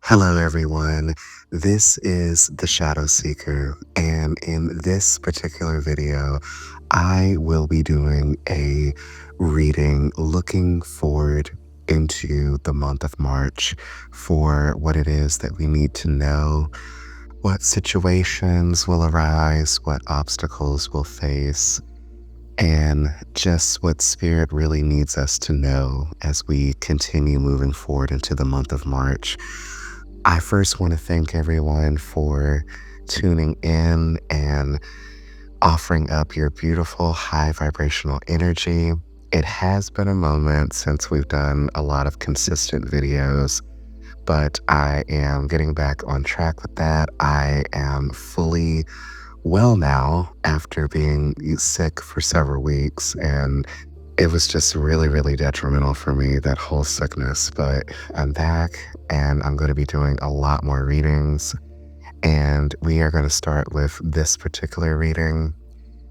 Hello, everyone. This is the Shadow Seeker, and in this particular video, I will be doing a reading looking forward into the month of March for what it is that we need to know, what situations will arise, what obstacles we'll face, and just what Spirit really needs us to know as we continue moving forward into the month of March. I first want to thank everyone for tuning in and offering up your beautiful high vibrational energy. It has been a moment since we've done a lot of consistent videos, but I am getting back on track with that. I am fully well now after being sick for several weeks, and it was just really, really detrimental for me, that whole sickness. But I'm back and I'm going to be doing a lot more readings. And we are going to start with this particular reading.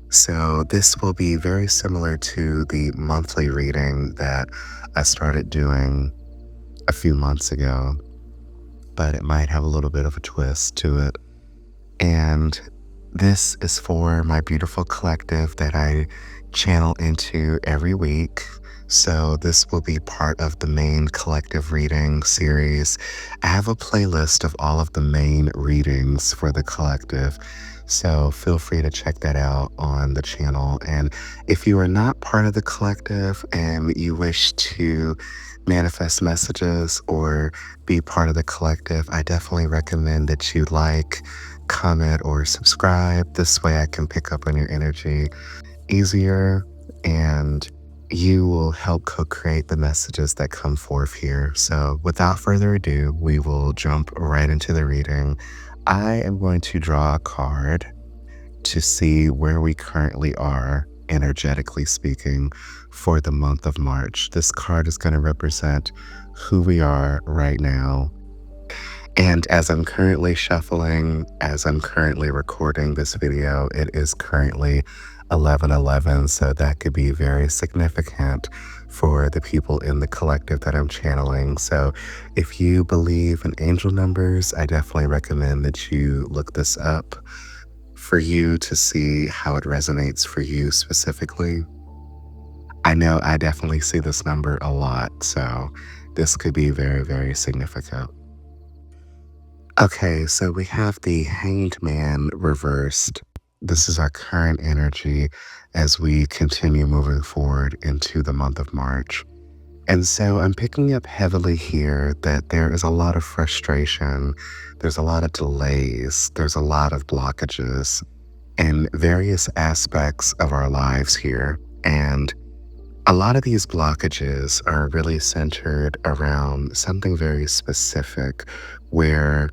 So, this will be very similar to the monthly reading that I started doing a few months ago, but it might have a little bit of a twist to it. And this is for my beautiful collective that I channel into every week. So, this will be part of the main collective reading series. I have a playlist of all of the main readings for the collective. So, feel free to check that out on the channel. And if you are not part of the collective and you wish to manifest messages or be part of the collective, I definitely recommend that you comment, or subscribe. This way I can pick up on your energy easier and you will help co-create the messages that come forth here. So without further ado, we will jump right into the reading. I am going to draw a card to see where we currently are, energetically speaking, for the month of March. This card is going to represent who we are right now. And as I'm currently shuffling, as I'm currently recording this video, it is currently 11:11, so that could be very significant for the people in the collective that I'm channeling. So if you believe in angel numbers, I definitely recommend that you look this up for you to see how it resonates for you specifically. I know I definitely see this number a lot, so this could be very, very significant. Okay, so we have the Hanged Man reversed. This is our current energy as we continue moving forward into the month of March. And so I'm picking up heavily here that there is a lot of frustration, there's a lot of delays, there's a lot of blockages in various aspects of our lives here. And a lot of these blockages are really centered around something very specific where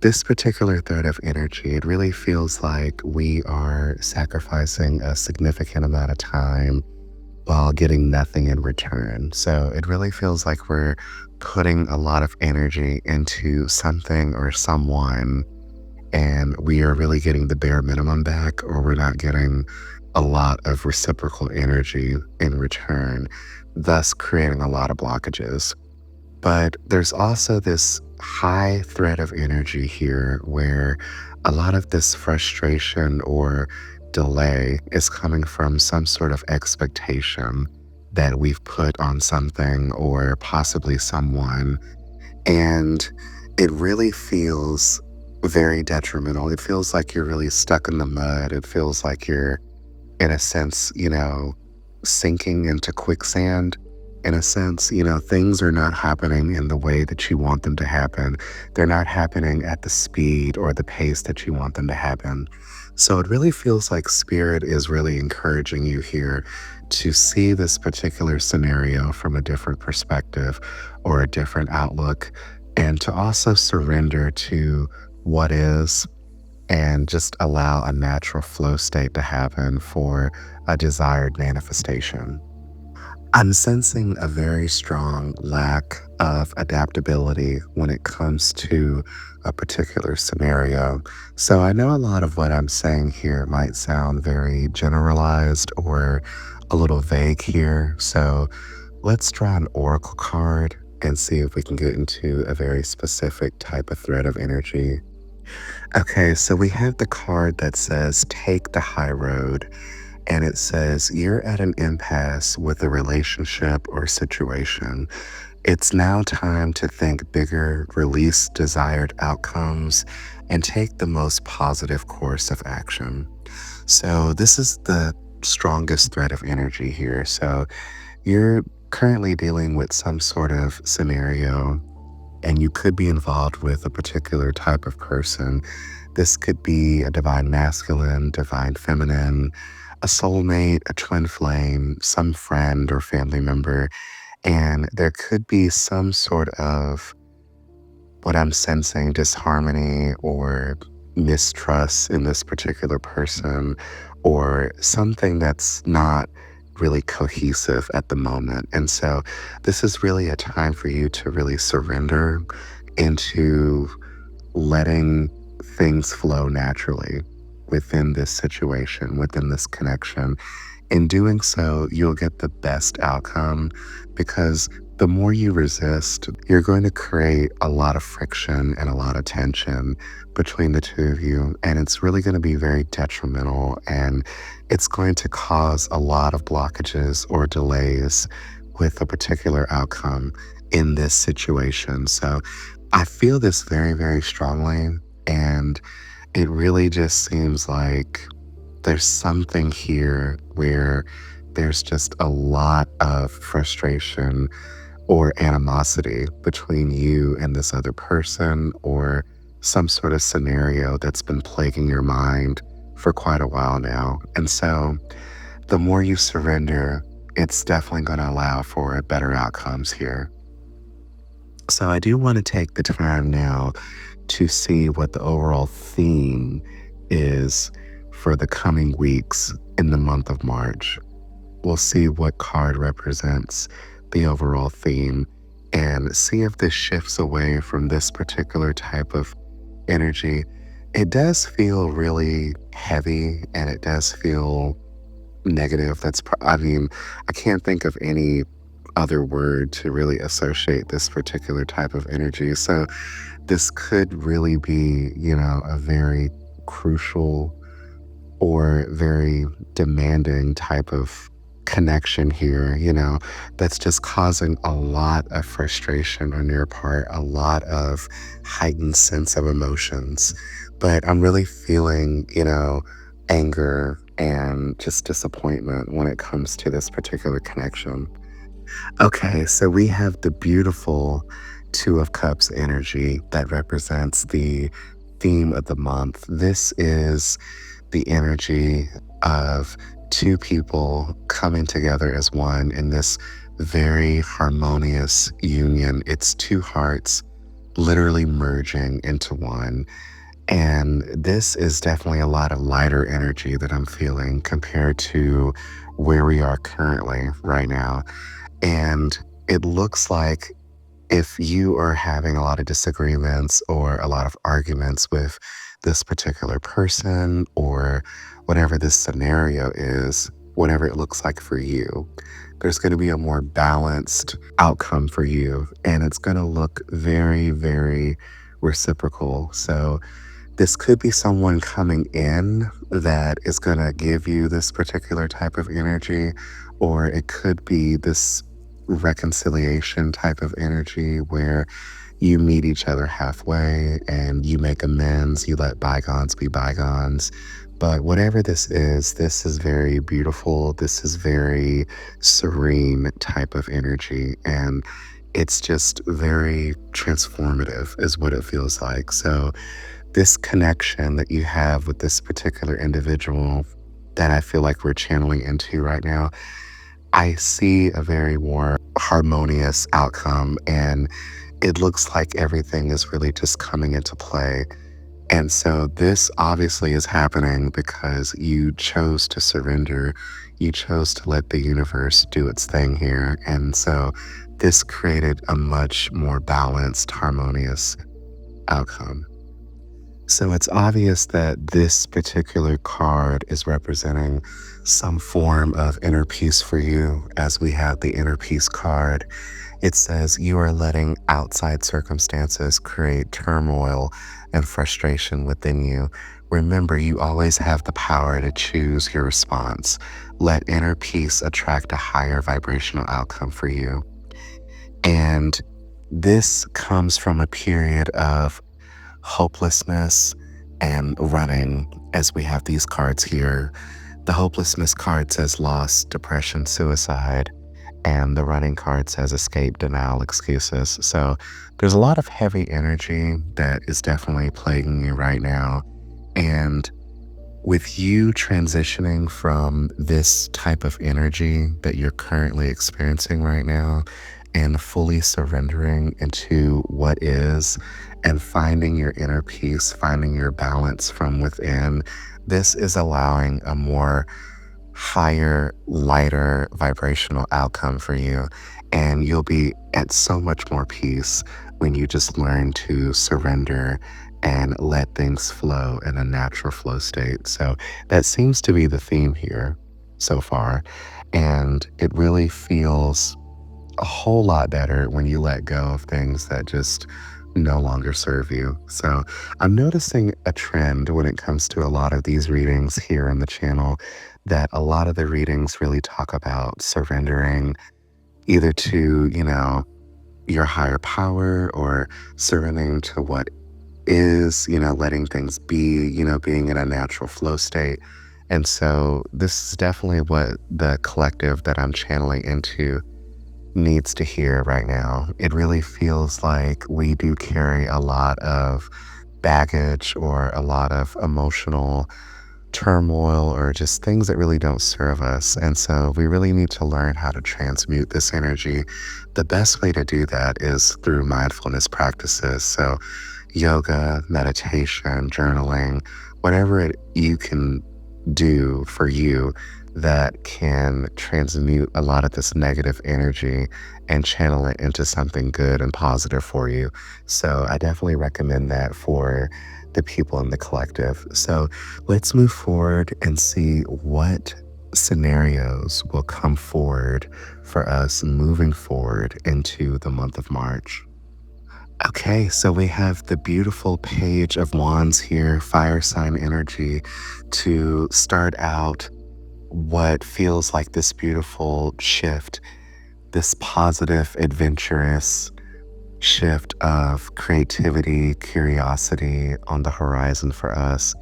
this particular thread of energy, it really feels like we are sacrificing a significant amount of time while getting nothing in return. So it really feels like we're putting a lot of energy into something or someone, and we are really getting the bare minimum back, or we're not getting a lot of reciprocal energy in return, thus creating a lot of blockages. But there's also this high thread of energy here where a lot of this frustration or delay is coming from some sort of expectation that we've put on something or possibly someone. And it really feels very detrimental. It feels like you're really stuck in the mud. It feels like you're, in a sense, sinking into quicksand. In a sense, things are not happening in the way that you want them to happen. They're not happening at the speed or the pace that you want them to happen. So it really feels like Spirit is really encouraging you here to see this particular scenario from a different perspective or a different outlook, and to also surrender to what is and just allow a natural flow state to happen for a desired manifestation. I'm sensing a very strong lack of adaptability when it comes to a particular scenario. So I know a lot of what I'm saying here might sound very generalized or a little vague here. So let's draw an oracle card and see if we can get into a very specific type of thread of energy. Okay, so we have the card that says take the high road, and it says you're at an impasse with a relationship or situation. It's now time to think bigger, release desired outcomes, and take the most positive course of action. So, this is the strongest thread of energy here. So, you're currently dealing with some sort of scenario, and you could be involved with a particular type of person. This could be a divine masculine, divine feminine, a soulmate, a twin flame, some friend or family member. And there could be some sort of what I'm sensing disharmony or mistrust in this particular person, or something that's not really cohesive at the moment. And so, this is really a time for you to really surrender into letting things flow naturally within this situation, within this connection. In doing so, you'll get the best outcome because the more you resist, you're going to create a lot of friction and a lot of tension between the two of you. And it's really going to be very detrimental, and it's going to cause a lot of blockages or delays with a particular outcome in this situation. So I feel this very, very strongly. And it really just seems like there's something here where there's just a lot of frustration or animosity between you and this other person, or some sort of scenario that's been plaguing your mind for quite a while now. And so the more you surrender, it's definitely going to allow for better outcomes here. So I do want to take the time now to see what the overall theme is for the coming weeks in the month of March. We'll see what card represents the overall theme and see if this shifts away from this particular type of energy. It does feel really heavy, and it does feel negative. I mean, I can't think of any other word to really associate this particular type of energy. So, this could really be, a very crucial or very demanding type of connection here, that's just causing a lot of frustration on your part, a lot of heightened sense of emotions. But I'm really feeling, anger and just disappointment when it comes to this particular connection. Okay, so we have the beautiful Two of Cups energy that represents the theme of the month. This is the energy of two people coming together as one in this very harmonious union. It's two hearts literally merging into one. And this is definitely a lot of lighter energy that I'm feeling compared to where we are currently right now. And it looks like if you are having a lot of disagreements or a lot of arguments with this particular person, or whatever this scenario is, whatever it looks like for you, there's going to be a more balanced outcome for you. And it's going to look very, very reciprocal. So, this could be someone coming in that is going to give you this particular type of energy, or it could be this reconciliation type of energy where you meet each other halfway and you make amends, you let bygones be bygones. But whatever this is very beautiful. This is very serene type of energy. And it's just very transformative, is what it feels like. So, this connection that you have with this particular individual that I feel like we're channeling into right now, I see a very more harmonious outcome, and it looks like everything is really just coming into play. And so this obviously is happening because you chose to surrender. You chose to let the universe do its thing here. And so this created a much more balanced, harmonious outcome. So it's obvious that this particular card is representing some form of inner peace for you, as we have the inner peace card. It says you are letting outside circumstances create turmoil and frustration within you. Remember, you always have the power to choose your response. Let inner peace attract a higher vibrational outcome for you. And this comes from a period of hopelessness and running, as we have these cards here. The hopelessness card says loss, depression, suicide, and the running card says escape, denial, excuses. So there's a lot of heavy energy that is definitely plaguing you right now. And with you transitioning from this type of energy that you're currently experiencing right now and fully surrendering into what is and finding your inner peace, finding your balance from within, this is allowing a more higher, lighter vibrational outcome for you. And you'll be at so much more peace when you just learn to surrender and let things flow in a natural flow state. So that seems to be the theme here so far. And it really feels a whole lot better when you let go of things that just no longer serve you. So I'm noticing a trend when it comes to a lot of these readings here in the channel that a lot of the readings really talk about surrendering either to, your higher power or surrendering to what is, letting things be, being in a natural flow state. And so this is definitely what the collective that I'm channeling into needs to hear right now. It really feels like we do carry a lot of baggage or a lot of emotional turmoil or just things that really don't serve us. And so we really need to learn how to transmute this energy. The best way to do that is through mindfulness practices. So, yoga, meditation, journaling, whatever you can do for you that can transmute a lot of this negative energy and channel it into something good and positive for you. So I definitely recommend that for the people in the collective. So let's move forward and see what scenarios will come forward for us moving forward into the month of March. Okay, so we have the beautiful Page of Wands here, fire sign energy, to start out what feels like this beautiful shift, this positive, adventurous shift of creativity, curiosity on the horizon for us.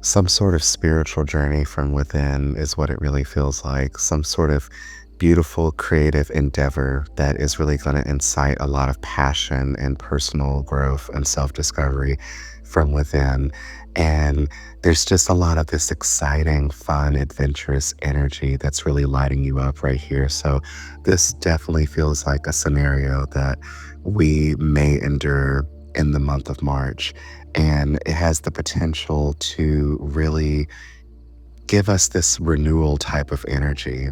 Some sort of spiritual journey from within is what it really feels like. Some sort of beautiful creative endeavor that is really going to incite a lot of passion and personal growth and self-discovery from within. And there's just a lot of this exciting, fun, adventurous energy that's really lighting you up right here. So this definitely feels like a scenario that we may endure in the month of March. And it has the potential to really give us this renewal type of energy,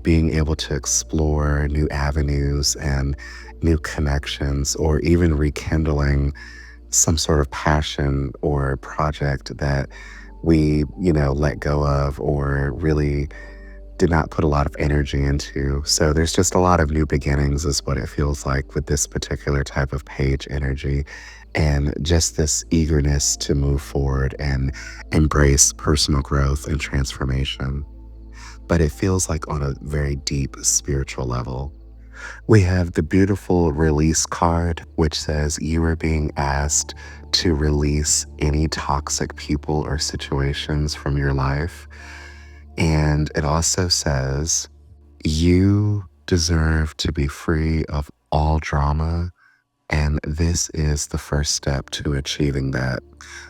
being able to explore new avenues and new connections, or even rekindling some sort of passion or project that we, let go of or really did not put a lot of energy into. So there's just a lot of new beginnings, is what it feels like with this particular type of page energy. And just this eagerness to move forward and embrace personal growth and transformation. But it feels like on a very deep spiritual level. We have the beautiful release card, which says you are being asked to release any toxic people or situations from your life. And it also says you deserve to be free of all drama. And this is the first step to achieving that.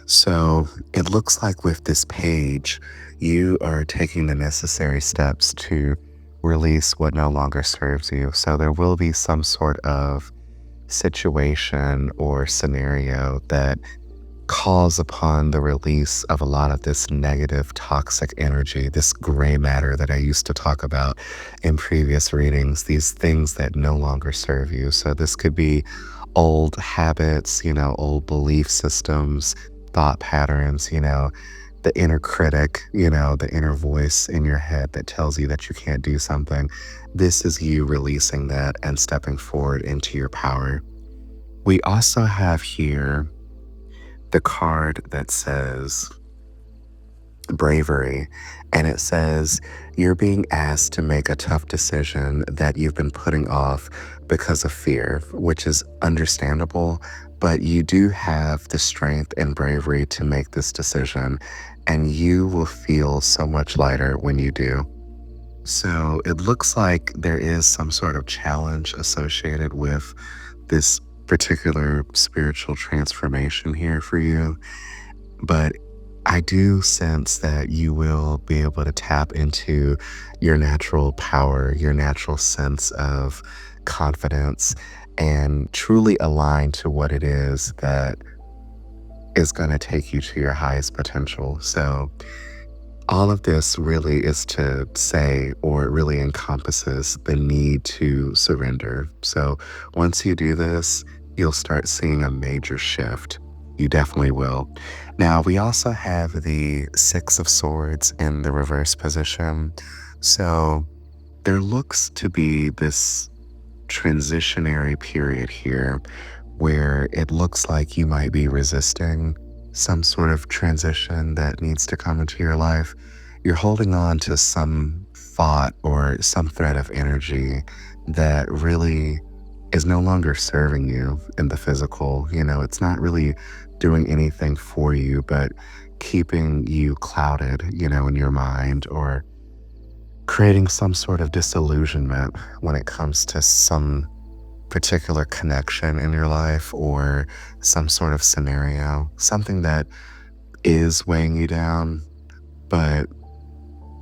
So it looks like with this page, you are taking the necessary steps to release what no longer serves you. So there will be some sort of situation or scenario that calls upon the release of a lot of this negative, toxic energy, this gray matter that I used to talk about in previous readings, these things that no longer serve you. So this could be old habits, old belief systems, thought patterns, the inner critic, the inner voice in your head that tells you that you can't do something. This is you releasing that and stepping forward into your power. We also have here the card that says bravery, and it says you're being asked to make a tough decision that you've been putting off because of fear, which is understandable, but you do have the strength and bravery to make this decision, and you will feel so much lighter when you do. So it looks like there is some sort of challenge associated with this particular spiritual transformation here for you. But I do sense that you will be able to tap into your natural power, your natural sense of confidence, and truly align to what it is that is going to take you to your highest potential. So, all of this really is to say, or it really encompasses the need to surrender. So, once you do this, you'll start seeing a major shift. You definitely will. Now, we also have the Six of Swords in the reverse position. So, there looks to be this transitionary period here where it looks like you might be resisting some sort of transition that needs to come into your life. You're holding on to some thought or some thread of energy that really is no longer serving you in the physical. It's not really doing anything for you, but keeping you clouded, in your mind, or creating some sort of disillusionment when it comes to some particular connection in your life or some sort of scenario, something that is weighing you down. But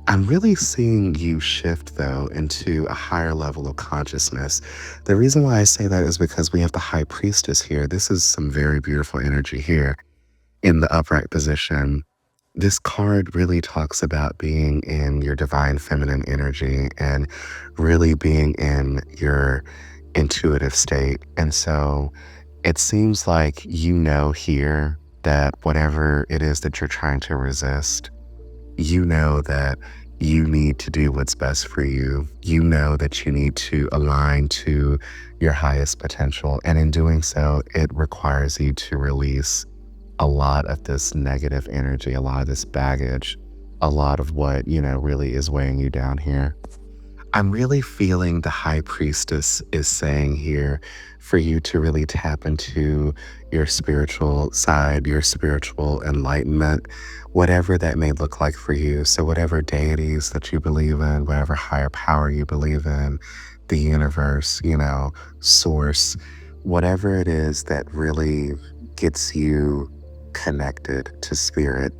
I'm really seeing you shift, though, into a higher level of consciousness. The reason why I say that is because we have the High Priestess here. This is some very beautiful energy here in the upright position. This card really talks about being in your divine feminine energy and really being in your intuitive state. And so it seems like here that whatever it is that you're trying to resist, that you need to do what's best for you. You know that you need to align to your highest potential. And in doing so, it requires you to release a lot of this negative energy, a lot of this baggage, a lot of what, really is weighing you down here. I'm really feeling the High Priestess is saying here for you to really tap into your spiritual side, your spiritual enlightenment, whatever that may look like for you. So, whatever deities that you believe in, whatever higher power you believe in, the universe, source, whatever it is that really gets you connected to spirit,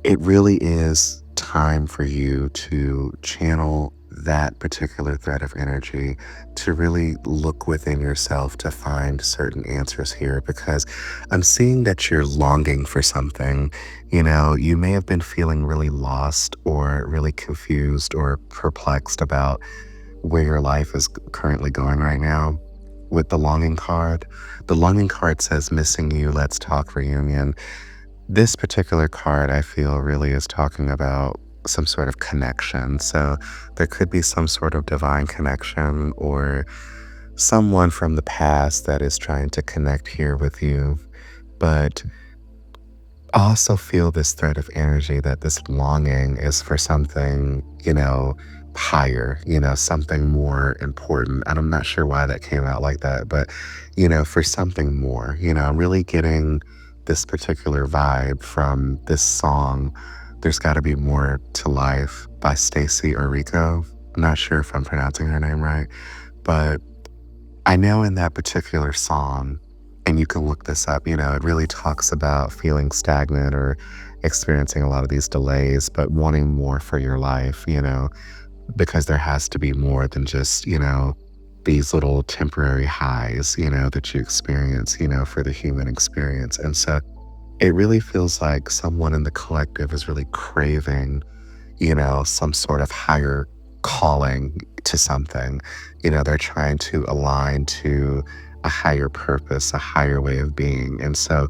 it really is time for you to channel that particular thread of energy to really look within yourself to find certain answers here, because I'm seeing that you're longing for something. You may have been feeling really lost or really confused or perplexed about where your life is currently going right now. With the longing card, says missing you, let's talk reunion. This particular card, I feel, really is talking about some sort of connection. So there could be some sort of divine connection or someone from the past that is trying to connect here with you. But I also feel this thread of energy that this longing is for something, higher, something more important. And I'm not sure why that came out like that, but, for something more. I'm really getting this particular vibe from this song, There's Gotta Be More to Life by Stacey Orico. I'm not sure if I'm pronouncing her name right, but I know in that particular song, and you can look this up, it really talks about feeling stagnant or experiencing a lot of these delays, but wanting more for your life, because there has to be more than just, these little temporary highs, that you experience, for the human experience. And so it really feels like someone in the collective is really craving, some sort of higher calling to something. They're trying to align to a higher purpose, a higher way of being. And so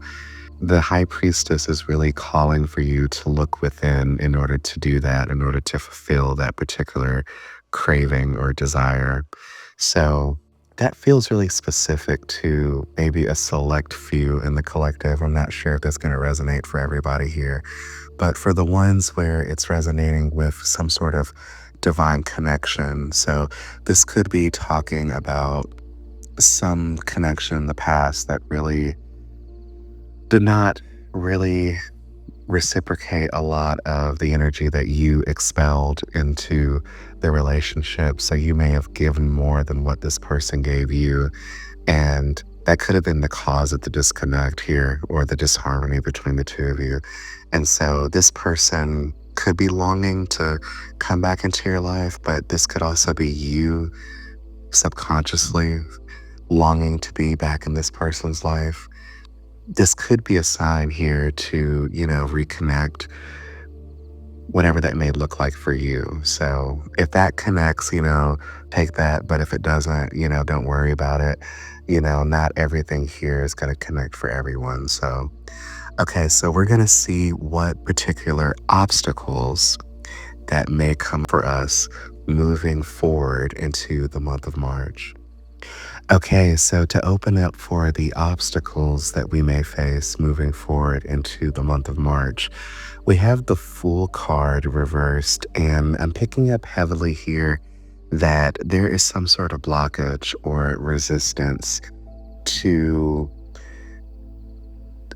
The high priestess is really calling for you to look within in order to do that, in order to fulfill that particular craving or desire. So that feels really specific to maybe a select few in the collective. I'm not sure if that's going to resonate for everybody here, but for the ones where it's resonating with some sort of divine connection. So this could be talking about some connection in the past that really did not really reciprocate a lot of the energy that you expelled into the relationship. So you may have given more than what this person gave you. And that could have been the cause of the disconnect here or the disharmony between the two of you. And so this person could be longing to come back into your life, but this could also be you subconsciously longing to be back in this person's life. This could be a sign here to, reconnect, whatever that may look like for you. So if that connects, take that. But if it doesn't, don't worry about it. Not everything here is going to connect for everyone. So, okay, so we're going to see what particular obstacles that may come for us moving forward into the month of March. Okay, so to open up for the obstacles that we may face moving forward into the month of March, we have the Fool card reversed, and I'm picking up heavily here that there is some sort of blockage or resistance to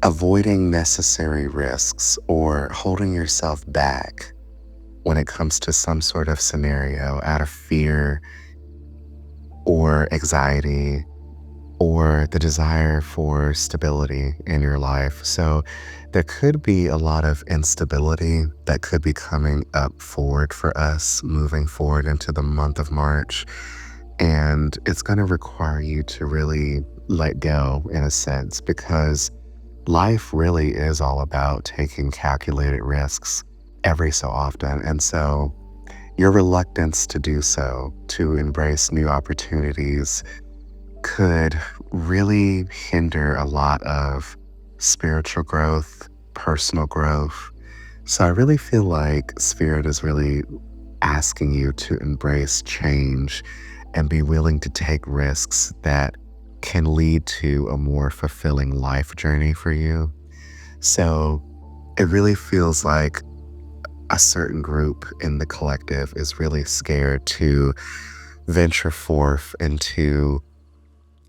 avoiding necessary risks or holding yourself back when it comes to some sort of scenario out of fear or anxiety or the desire for stability in your life. So there could be a lot of instability that could be coming up forward for us moving forward into the month of March. And it's going to require you to really let go in a sense, because life really is all about taking calculated risks every so often. And so your reluctance to do so, to embrace new opportunities, could really hinder a lot of spiritual growth, personal growth. So I really feel like Spirit is really asking you to embrace change and be willing to take risks that can lead to a more fulfilling life journey for you. So it really feels like a certain group in the collective is really scared to venture forth into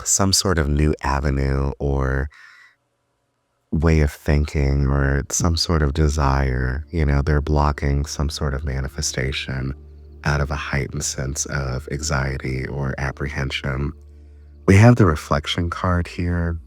some sort of new avenue or way of thinking or some sort of desire. They're blocking some sort of manifestation out of a heightened sense of anxiety or apprehension. We have the reflection card here.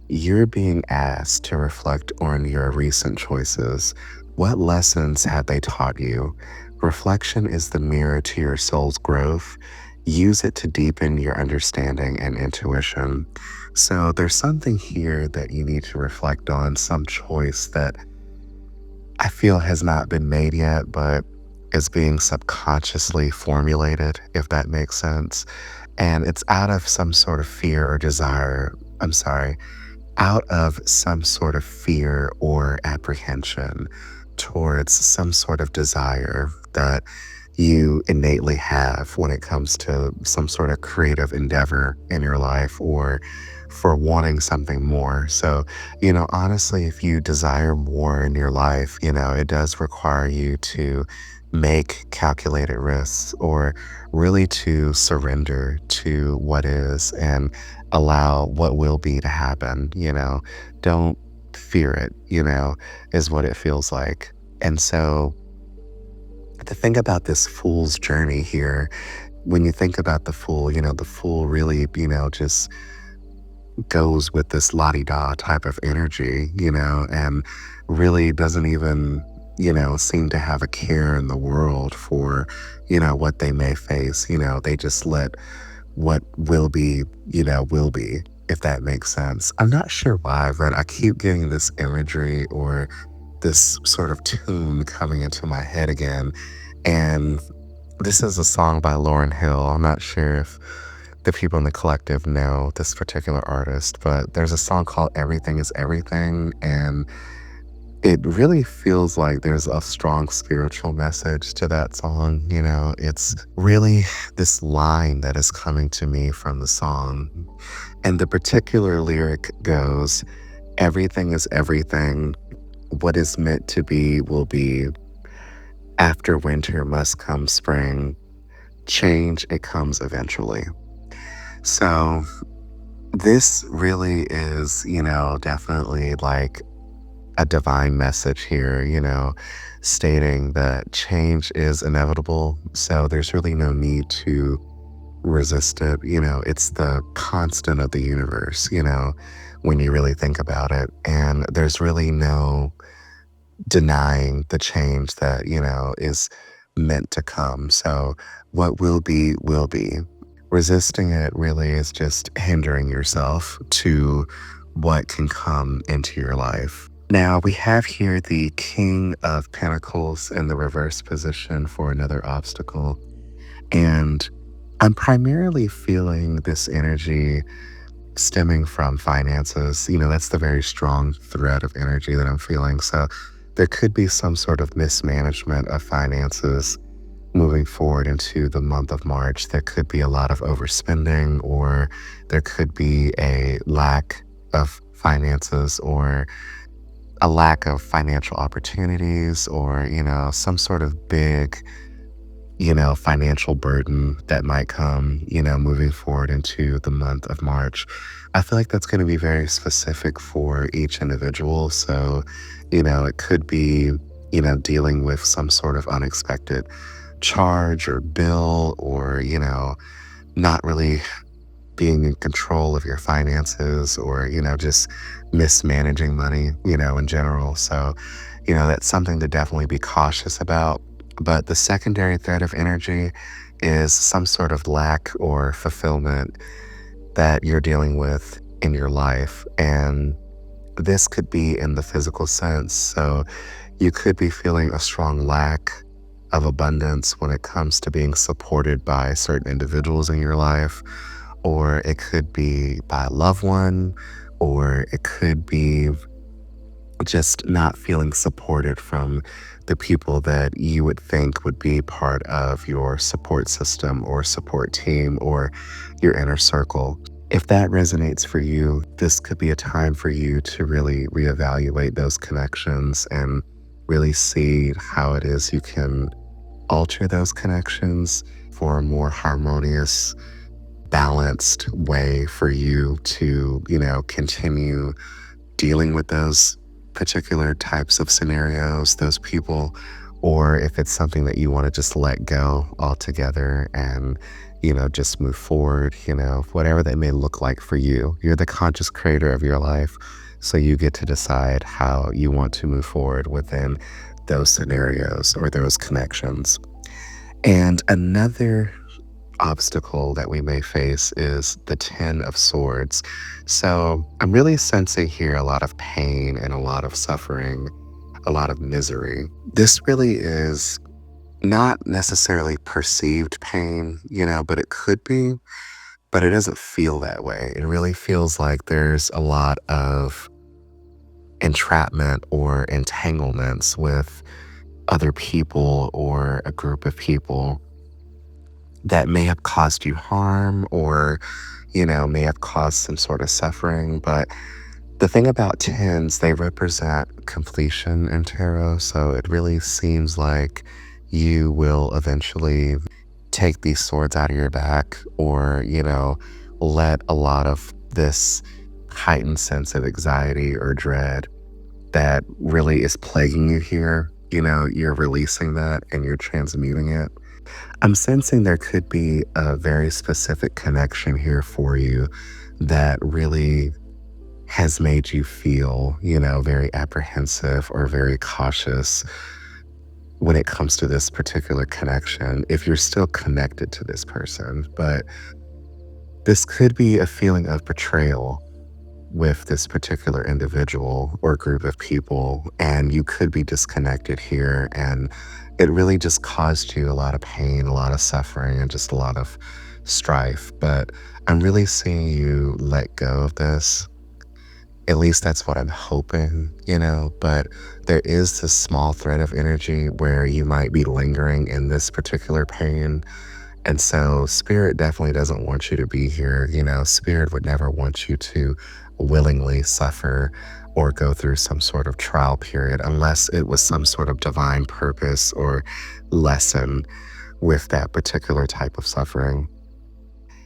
You're being asked to reflect on your recent choices. What lessons have they taught you? Reflection is the mirror to your soul's growth. Use it to deepen your understanding and intuition. So there's something here that you need to reflect on, some choice that I feel has not been made yet, but is being subconsciously formulated, if that makes sense. And it's out of some sort of fear or desire. I'm sorry, out of some sort of fear or apprehension towards some sort of desire that you innately have when it comes to some sort of creative endeavor in your life or for wanting something more. So, honestly, if you desire more in your life, it does require you to make calculated risks or really to surrender to what is and allow what will be to happen. Don't fear it, is what it feels like. And so the thing about this fool's journey here, when you think about the fool, the fool really, just goes with this la-di-da type of energy, and really doesn't even, seem to have a care in the world for, what they may face. They just let what will be, if that makes sense. I'm not sure why, but I keep getting this imagery or this sort of tune coming into my head again. And this is a song by Lauryn Hill. I'm not sure if the people in the collective know this particular artist, but there's a song called Everything is Everything, and it really feels like there's a strong spiritual message to that song. It's really this line that is coming to me from the song. And the particular lyric goes, "Everything is everything. What is meant to be will be. After winter must come spring. Change, it comes eventually." So, this really is, definitely like a divine message here, stating that change is inevitable. So there's really no need to resist it. It's the constant of the universe, when you really think about it. And there's really no denying the change that, is meant to come. So what will be, will be. Resisting it really is just hindering yourself to what can come into your life. Now we have here the King of Pentacles in the reverse position for another obstacle. And I'm primarily feeling this energy stemming from finances. That's the very strong thread of energy that I'm feeling. So there could be some sort of mismanagement of finances moving forward into the month of March. There could be a lot of overspending, or there could be a lack of finances, or a lack of financial opportunities, or, some sort of big, financial burden that might come, moving forward into the month of March. I feel like that's going to be very specific for each individual. So, it could be, dealing with some sort of unexpected charge or bill, or, not really being in control of your finances, or, just mismanaging money, in general. So, that's something to definitely be cautious about. But the secondary thread of energy is some sort of lack or fulfillment that you're dealing with in your life. And this could be in the physical sense. So you could be feeling a strong lack of abundance when it comes to being supported by certain individuals in your life, or it could be by a loved one, or it could be just not feeling supported from the people that you would think would be part of your support system or support team or your inner circle. If that resonates for you, this could be a time for you to really reevaluate those connections and really see how it is you can alter those connections for a more harmonious, balanced way for you to, continue dealing with those particular types of scenarios, those people, or if it's something that you want to just let go altogether and, just move forward, whatever that may look like for you. You're the conscious creator of your life, so you get to decide how you want to move forward within those scenarios or those connections. And another obstacle that we may face is the Ten of Swords. So I'm really sensing here a lot of pain and a lot of suffering, a lot of misery. This really is not necessarily perceived pain, but it could be, but it doesn't feel that way. It really feels like there's a lot of entrapment or entanglements with other people or a group of people that may have caused you harm, or, may have caused some sort of suffering. But the thing about tens, they represent completion in tarot. So it really seems like you will eventually take these swords out of your back, or, let a lot of this heightened sense of anxiety or dread that really is plaguing you here, you're releasing that and you're transmuting it. I'm sensing there could be a very specific connection here for you that really has made you feel, very apprehensive or very cautious when it comes to this particular connection, if you're still connected to this person. But this could be a feeling of betrayal with this particular individual or group of people, and you could be disconnected here. And it really just caused you a lot of pain, a lot of suffering, and just a lot of strife. But I'm really seeing you let go of this. At least that's what I'm hoping, but there is this small thread of energy where you might be lingering in this particular pain. And so spirit definitely doesn't want you to be here. Spirit would never want you to willingly suffer or go through some sort of trial period unless it was some sort of divine purpose or lesson with that particular type of suffering.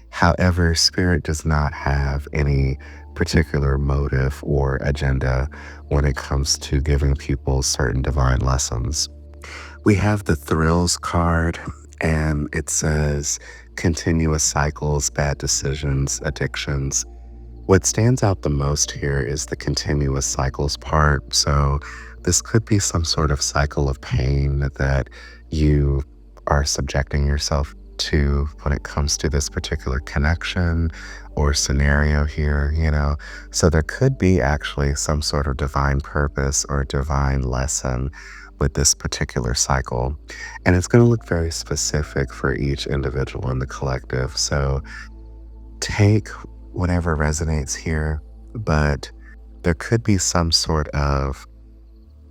However, spirit does not have any particular motive or agenda when it comes to giving people certain divine lessons. We have the thrills card, and it says continuous cycles, bad decisions, addictions. What stands out the most here is the continuous cycles part. So, this could be some sort of cycle of pain that you are subjecting yourself to when it comes to this particular connection or scenario here. So, there could be actually some sort of divine purpose or divine lesson with this particular cycle. And it's going to look very specific for each individual in the collective. So, take whatever resonates here, but there could be some sort of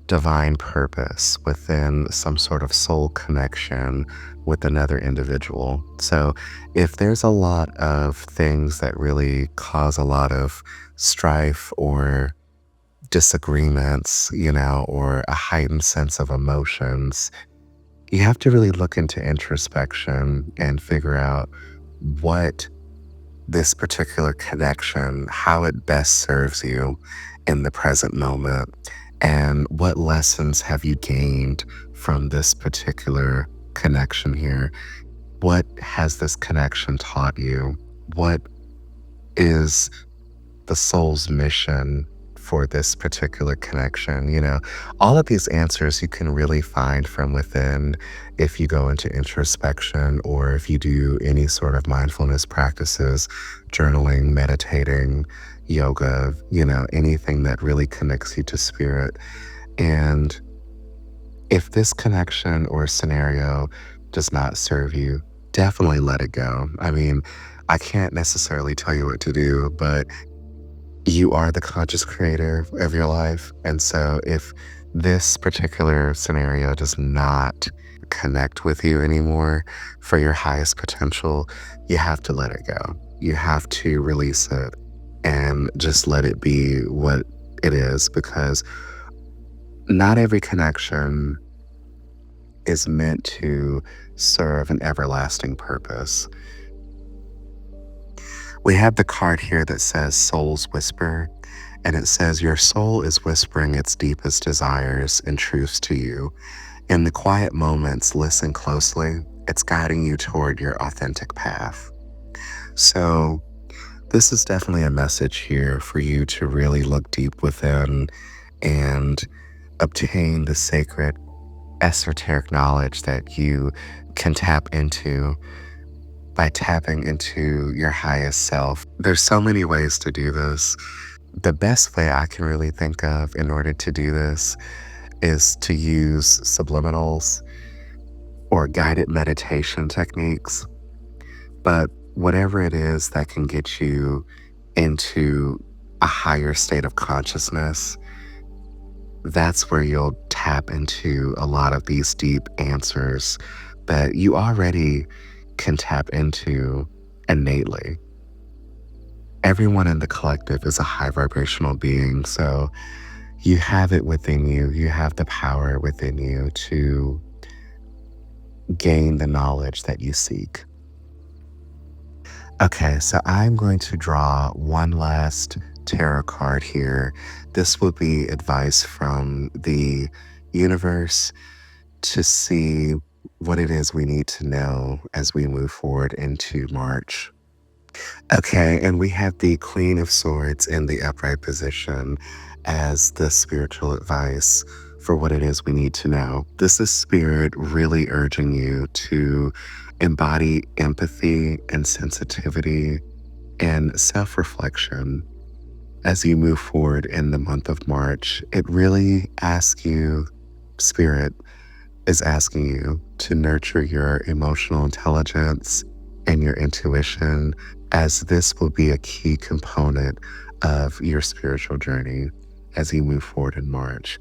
divine purpose within some sort of soul connection with another individual. So, if there's a lot of things that really cause a lot of strife or disagreements, or a heightened sense of emotions, you have to really look into introspection and figure out what this particular connection, how it best serves you in the present moment, and what lessons have you gained from this particular connection here? What has this connection taught you? What is the soul's mission for this particular connection? All of these answers you can really find from within if you go into introspection or if you do any sort of mindfulness practices, journaling, meditating, yoga, anything that really connects you to spirit. And if this connection or scenario does not serve you, definitely let it go. I mean, I can't necessarily tell you what to do, but you are the conscious creator of your life. And so if this particular scenario does not connect with you anymore for your highest potential, you have to let it go. You have to release it and just let it be what it is, because not every connection is meant to serve an everlasting purpose. We have the card here that says Soul's Whisper, and it says, your soul is whispering its deepest desires and truths to you. In the quiet moments, listen closely. It's guiding you toward your authentic path. So, this is definitely a message here for you to really look deep within and obtain the sacred, esoteric knowledge that you can tap into by tapping into your highest self. There's so many ways to do this. The best way I can really think of in order to do this is to use subliminals or guided meditation techniques. But whatever it is that can get you into a higher state of consciousness, that's where you'll tap into a lot of these deep answers that you already can tap into innately. Everyone in the collective is a high vibrational being, so you have it within you. You have the power within you to gain the knowledge that you seek. Okay, so I'm going to draw one last tarot card here. This will be advice from the universe to see what it is we need to know as we move forward into March. Okay, and we have the Queen of Swords in the upright position as the spiritual advice for what it is we need to know. This is spirit really urging you to embody empathy and sensitivity and self reflection as you move forward in the month of March. It really asks you, spirit, is asking you to nurture your emotional intelligence and your intuition, as this will be a key component of your spiritual journey as you move forward in March.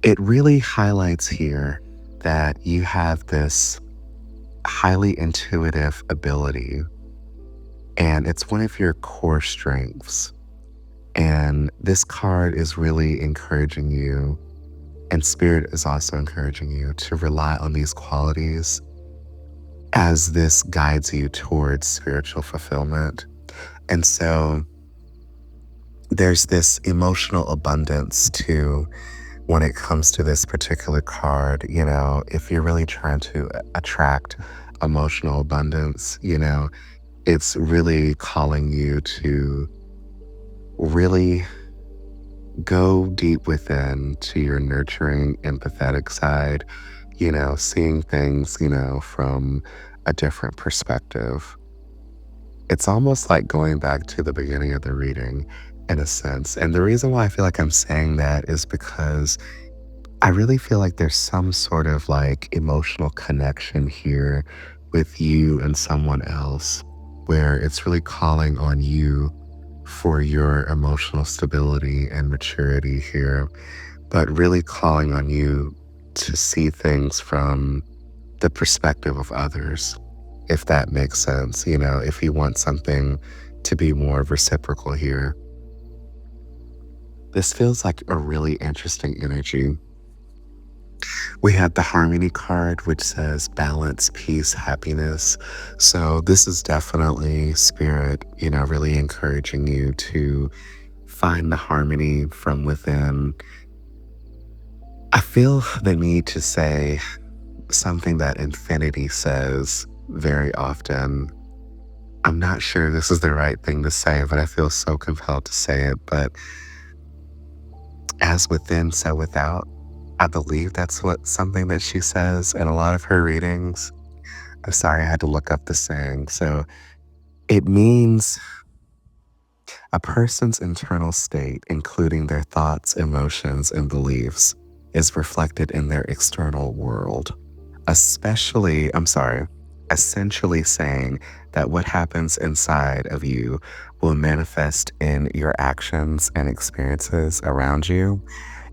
It really highlights here that you have this highly intuitive ability, and it's one of your core strengths. And this card is really encouraging you, and Spirit is also encouraging you to rely on these qualities as this guides you towards spiritual fulfillment. And so there's this emotional abundance too when it comes to this particular card. If you're really trying to attract emotional abundance, it's really calling you to really go deep within to your nurturing, empathetic side, seeing things, from a different perspective. It's almost like going back to the beginning of the reading in a sense. And the reason why I feel like I'm saying that is because I really feel like there's some sort of like emotional connection here with you and someone else, where it's really calling on you for your emotional stability and maturity here, but really calling on you to see things from the perspective of others, if that makes sense. If you want something to be more reciprocal here, this feels like a really interesting energy. We had the Harmony card, which says balance, peace, happiness. So this is definitely Spirit, really encouraging you to find the harmony from within. I feel the need to say something that Infinity says very often. I'm not sure this is the right thing to say, but I feel so compelled to say it. But as within, so without. I believe that's something that she says in a lot of her readings. I'm sorry, I had to look up the saying. So it means a person's internal state, including their thoughts, emotions, and beliefs, is reflected in their external world. Essentially saying that what happens inside of you will manifest in your actions and experiences around you.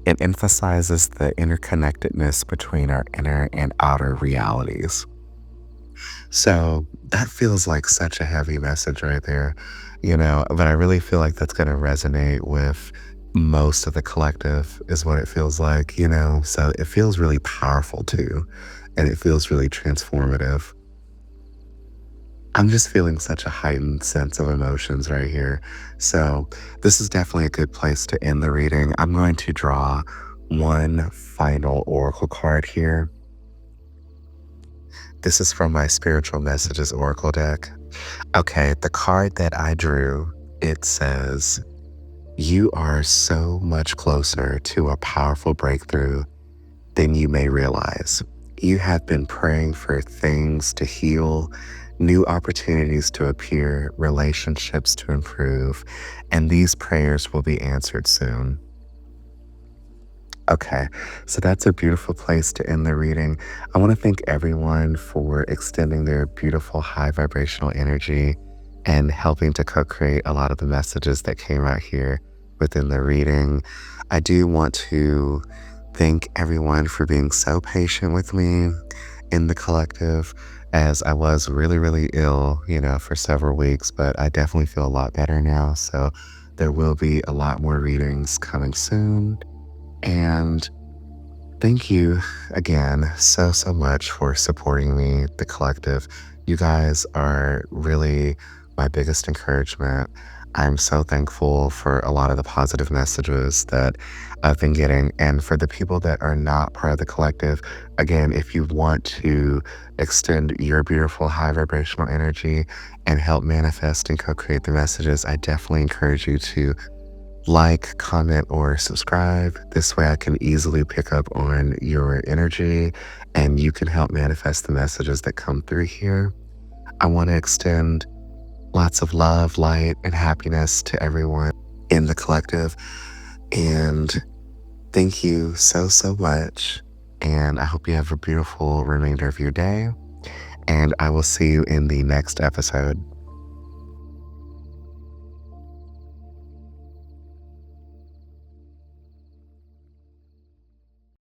It emphasizes the interconnectedness between our inner and outer realities. So that feels like such a heavy message right there, but I really feel like that's going to resonate with most of the collective, is what it feels like, so it feels really powerful too, and it feels really transformative. I'm just feeling such a heightened sense of emotions right here. So this is definitely a good place to end the reading. I'm going to draw one final oracle card here. This is from my Spiritual Messages Oracle deck. Okay, the card that I drew, it says, "You are so much closer to a powerful breakthrough than you may realize. You have been praying for things to heal, new opportunities to appear, relationships to improve, and these prayers will be answered soon." Okay, so that's a beautiful place to end the reading. I want to thank everyone for extending their beautiful high vibrational energy and helping to co-create a lot of the messages that came out here within the reading. I do want to thank everyone for being so patient with me in the collective, as I was really, really ill, for several weeks, but I definitely feel a lot better now. So there will be a lot more readings coming soon. And thank you again so, so much for supporting me, the collective. You guys are really my biggest encouragement. I'm so thankful for a lot of the positive messages that I've been getting. And for the people that are not part of the collective, again, if you want to extend your beautiful high vibrational energy and help manifest and co-create the messages, I definitely encourage you to like, comment, or subscribe. This way I can easily pick up on your energy and you can help manifest the messages that come through here. I want to extend lots of love, light, and happiness to everyone in the collective. And thank you so, so much. And I hope you have a beautiful remainder of your day. And I will see you in the next episode.